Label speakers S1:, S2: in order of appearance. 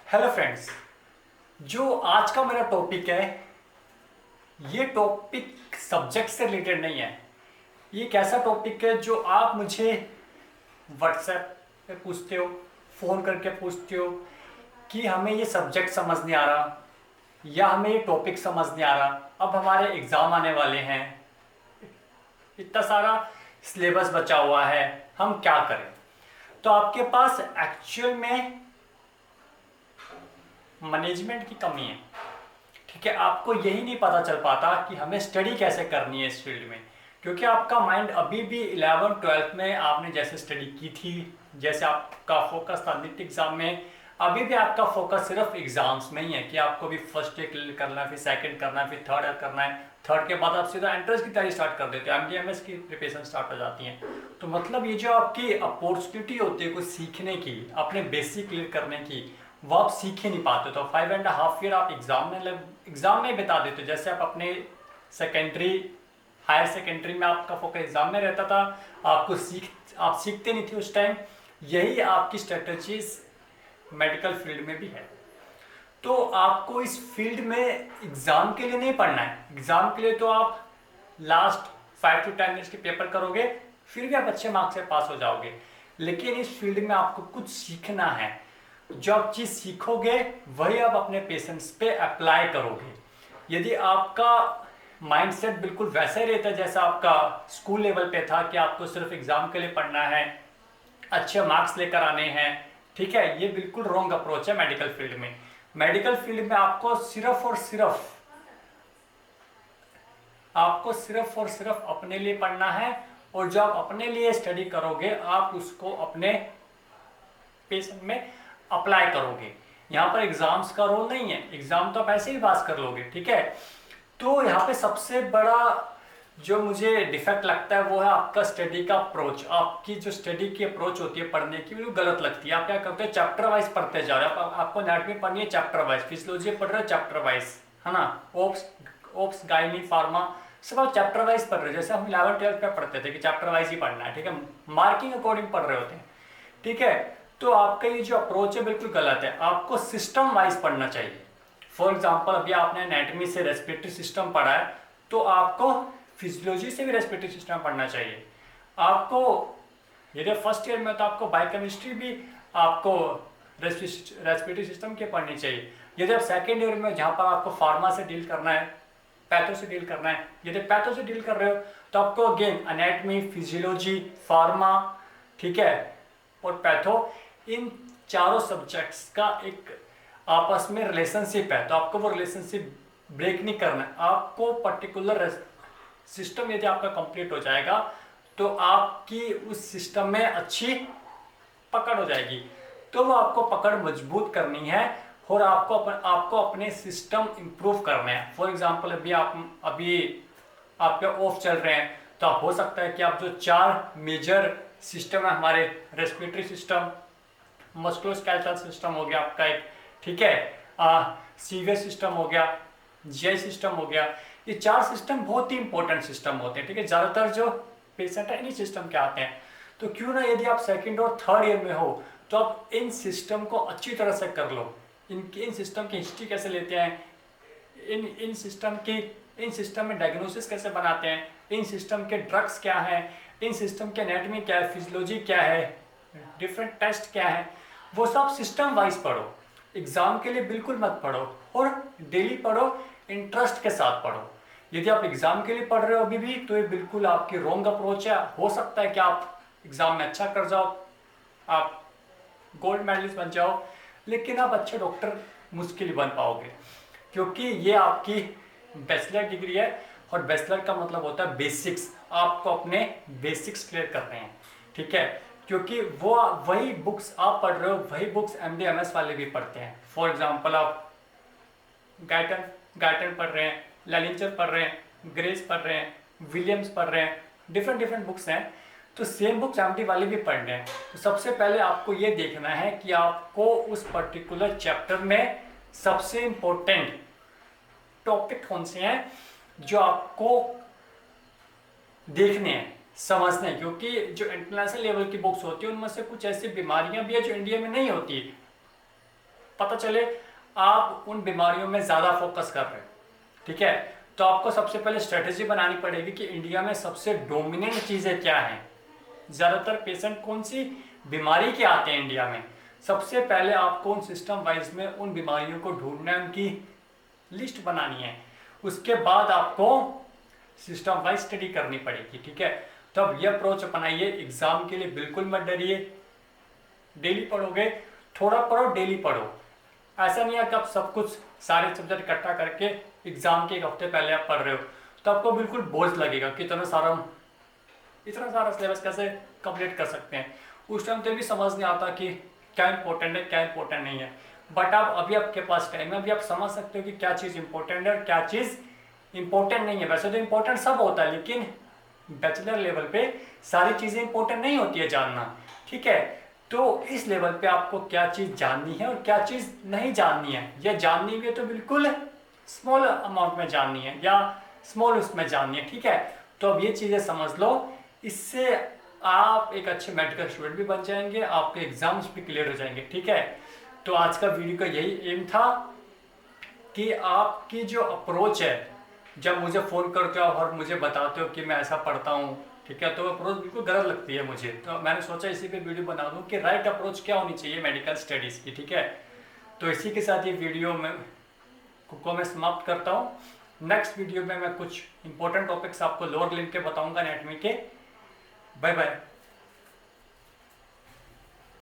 S1: Hello friends, जो आज का मेरा टॉपिक है ये टॉपिक सब्जेक्ट से रिलेटेड नहीं है। ये एक ऐसा टॉपिक है जो आप मुझे व्हाट्सएप पे पूछते हो, फ़ोन करके पूछते हो कि हमें ये सब्जेक्ट समझ नहीं आ रहा या हमें ये टॉपिक समझ नहीं आ रहा। अब हमारे एग्ज़ाम आने वाले हैं, इतना सारा सिलेबस बचा हुआ है, हम क्या करें। तो आपके पास एक्चुअल में मैनेजमेंट की कमी है। ठीक है, आपको यही नहीं पता चल पाता कि हमें स्टडी कैसे करनी है इस फील्ड में, क्योंकि आपका माइंड अभी भी 11th-12th में आपने जैसे स्टडी की थी, जैसे आपका फोकस था नीट एग्जाम में, अभी भी आपका फोकस सिर्फ एग्जाम्स में ही है कि आपको भी फर्स्ट ईयर क्लियर करना है, फिर सेकंड करना है, फिर थर्ड ईयर करना है। थर्ड के बाद आप सीधा एंट्रेंस की तैयारी स्टार्ट कर देते हो, एमडीएमएस की प्रिपरेशन स्टार्ट हो जाती है। तो मतलब ये जो आपकी अपॉर्चुनिटी होती है कुछ सीखने की, अपने बेसिक क्लियर करने की, वो आप सीख ही नहीं पाते। तो 5.5 ईयर आप एग्जाम में बिता देते हो। जैसे आप अपने सेकेंडरी हायर सेकेंडरी में आपका फोकस एग्जाम में रहता था, आप सीखते नहीं थे उस टाइम। यही आपकी स्ट्रेटजीज मेडिकल फील्ड में भी है। तो आपको इस फील्ड में एग्जाम के लिए नहीं पढ़ना है। एग्जाम के लिए तो आप लास्ट 5 to 10 मिनट्स के पेपर करोगे, फिर भी आप अच्छे मार्क्स से पास हो जाओगे। लेकिन इस फील्ड में आपको कुछ सीखना है। जो आप चीज़ सीखोगे वही आप अपने पेशेंट्स पे अप्लाई करोगे। यदि आपका माइंडसेट बिल्कुल वैसा ही रहता है जैसा आपका स्कूल लेवल पे था कि आपको सिर्फ एग्जाम के लिए पढ़ना है, अच्छे मार्क्स लेकर आने हैं, ठीक है, ये बिल्कुल रॉन्ग अप्रोच है मेडिकल फील्ड में। मेडिकल फील्ड में आपको सिर्फ और सिर्फ अपने लिए पढ़ना है, और जो आप अपने लिए स्टडी करोगे आप उसको अपने पेशेंट में अप्लाई करोगे। यहाँ पर एग्जाम्स का रोल नहीं है, एग्जाम तो आप ऐसे ही पास कर लोगे, ठीक है। तो यहाँ पे सबसे बड़ा जो मुझे डिफेक्ट लगता है वो है आपका स्टडी का अप्रोच। आपकी जो स्टडी की अप्रोच होती है पढ़ने की, वो गलत लगती है। आप क्या करते हो, चैप्टर वाइज पढ़ते जा रहे हो। आपको एनाटॉमी पढ़नी है चैप्टर वाइज, फिजियोलॉजी पढ़ रहे हो चैप्टर वाइज, है ना, ओप्स गायनी फार्मा सब आप चैप्टर वाइज पढ़ रहे हो। जैसे हम 11th-12th में पढ़ते थे कि चैप्टर वाइज ही पढ़ना है, ठीक है, मार्किंग अकॉर्डिंग पढ़ रहे होते हैं, ठीक है। तो आपका ये जो अप्रोच है बिल्कुल गलत है। आपको सिस्टम वाइज पढ़ना चाहिए। फॉर एग्जाम्पल अभी आपने एनाटॉमी से रेस्पिरेटरी सिस्टम पढ़ा है, तो आपको फिजियोलॉजी से भी रेस्पिरेटरी सिस्टम पढ़ना चाहिए। आपको यदि फर्स्ट ईयर में तो आपको बायोकेमिस्ट्री भी आपको रेस्पिरेटरी सिस्टम की पढ़नी चाहिए। यदि आप सेकेंड ईयर में जहाँ पर आपको फार्मा से डील करना है, पैथो से डील करना है, यदि पैथो से डील कर रहे हो तो आपको अगेन एनाटॉमी, फिजियोलॉजी, फार्मा, ठीक है, और पैथो, इन चारों सब्जेक्ट्स का एक आपस में रिलेशनशिप है। तो आपको वो रिलेशनशिप ब्रेक नहीं करना है। आपको पर्टिकुलर सिस्टम यदि आपका कंप्लीट हो जाएगा तो आपकी उस सिस्टम में अच्छी पकड़ हो जाएगी। तो वो आपको पकड़ मजबूत करनी है और आपको अपने सिस्टम इंप्रूव करने हैं। फॉर एग्जांपल अभी आपके ऑफ चल रहे हैं, तो आप हो सकता है कि आप जो 4 मेजर सिस्टम है हमारे, रेस्पिरेटरी सिस्टम, मस्कुलोस्केलेटल सिस्टम हो गया आपका एक, ठीक है, सीवियर सिस्टम हो गया, जीआई सिस्टम हो गया, ये 4 सिस्टम बहुत ही इंपॉर्टेंट सिस्टम होते हैं, ठीक है। ज़्यादातर जो पेशेंट है इन्हीं सिस्टम के आते हैं। तो क्यों ना यदि आप सेकंड और थर्ड ईयर में हो तो आप इन सिस्टम को अच्छी तरह से कर लो। इन सिस्टम की हिस्ट्री कैसे लेते हैं, इन सिस्टम में डायग्नोसिस कैसे बनाते हैं, इन सिस्टम के ड्रग्स क्या हैं, इन सिस्टम के एनाटॉमी क्या है, फिजियोलॉजी क्या है, डिफरेंट टेस्ट क्या है, वो सब सिस्टम वाइज पढ़ो। एग्जाम के लिए बिल्कुल मत पढ़ो, और डेली पढ़ो, इंटरेस्ट के साथ पढ़ो। यदि आप एग्जाम के लिए पढ़ रहे हो अभी भी, तो ये बिल्कुल आपकी रॉन्ग अप्रोच है। हो सकता है कि आप एग्जाम में अच्छा कर जाओ, आप गोल्ड मेडलिस्ट बन जाओ, लेकिन आप अच्छे डॉक्टर मुश्किल ही बन पाओगे, क्योंकि ये आपकी बैचलर डिग्री है, और बैचलर का मतलब होता है बेसिक्स। आपको अपने बेसिक्स क्लियर करने हैं, ठीक है, क्योंकि वो वही बुक्स आप पढ़ रहे हो, वही बुक्स एमडीएमएस वाले भी पढ़ते हैं। फॉर एग्जांपल आप गाइटन पढ़ रहे हैं, लैलिंचर पढ़ रहे हैं, ग्रेस पढ़ रहे हैं, विलियम्स पढ़ रहे हैं, डिफरेंट बुक्स हैं, तो सेम बुक्स एमडी वाले भी पढ़ने हैं। तो सबसे पहले आपको ये देखना है कि आपको उस पर्टिकुलर चैप्टर में सबसे इंपॉर्टेंट टॉपिक कौन से हैं जो आपको देखने हैं, समझने हैं। क्योंकि जो इंटरनेशनल लेवल की बुक्स होती है उनमें से कुछ ऐसी बीमारियां भी है जो इंडिया में नहीं होती, पता चले आप उन बीमारियों में ज़्यादा फोकस कर रहे हैं, ठीक है। तो आपको सबसे पहले स्ट्रेटेजी बनानी पड़ेगी कि इंडिया में सबसे डोमिनेंट चीज़ें क्या हैं, ज़्यादातर पेशेंट कौन सी बीमारी के आते हैं इंडिया में। सबसे पहले आपको उन सिस्टम वाइज में उन बीमारियों को ढूंढना है, उनकी लिस्ट बनानी है। उसके बाद आपको सिस्टम वाइज स्टडी करनी पड़ेगी, ठीक है। तो अब ये अप्रोच अपनाइए, एग्जाम के लिए बिल्कुल मत डरिए। डेली पढ़ोगे, थोड़ा पढ़ो, डेली पढ़ो। ऐसा नहीं है कि आप सब कुछ सारे सब्जेक्ट इकट्ठा करके एग्जाम के एक हफ्ते पहले आप पढ़ रहे हो तो आपको बिल्कुल बोझ लगेगा कि इतना सारा सिलेबस कैसे कंप्लीट कर सकते हैं। उस टाइम तो भी समझ नहीं आता कि क्या इंपॉर्टेंट है क्या इंपॉर्टेंट नहीं है। बट अब अभी आपके पास टाइम है, अभी आप समझ सकते हो कि क्या चीज़ इंपॉर्टेंट है और क्या चीज़ इंपॉर्टेंट नहीं है। वैसे तो इंपॉर्टेंट सब होता है, लेकिन बैचलर लेवल पे सारी चीज़ें इंपॉर्टेंट नहीं होती है जानना, ठीक है। तो इस लेवल पे आपको क्या चीज़ जाननी है और क्या चीज़ नहीं जाननी है, या जाननी भी है तो बिल्कुल स्मॉल अमाउंट में जाननी है या स्मॉल उसमें जाननी है, ठीक है। तो अब ये चीज़ें समझ लो, इससे आप एक अच्छे मेडिकल स्टूडेंट भी बन जाएंगे, आपके एग्जाम्स भी क्लियर हो जाएंगे, ठीक है। तो आज का वीडियो का यही एम था कि आपकी जो अप्रोच है, जब मुझे फ़ोन करते हो और मुझे बताते हो कि मैं ऐसा पढ़ता हूँ, ठीक है, तो अप्रोच बिल्कुल गलत लगती है मुझे। तो मैंने सोचा इसी पे वीडियो बना दूँ कि राइट अप्रोच क्या होनी चाहिए मेडिकल स्टडीज़ की, ठीक है। तो इसी के साथ ये वीडियो को मैं समाप्त करता हूँ। नेक्स्ट वीडियो में मैं कुछ इंपॉर्टेंट टॉपिक्स आपको लोअर लिंक के बताऊँगा एनाटॉमी के। Bye bye.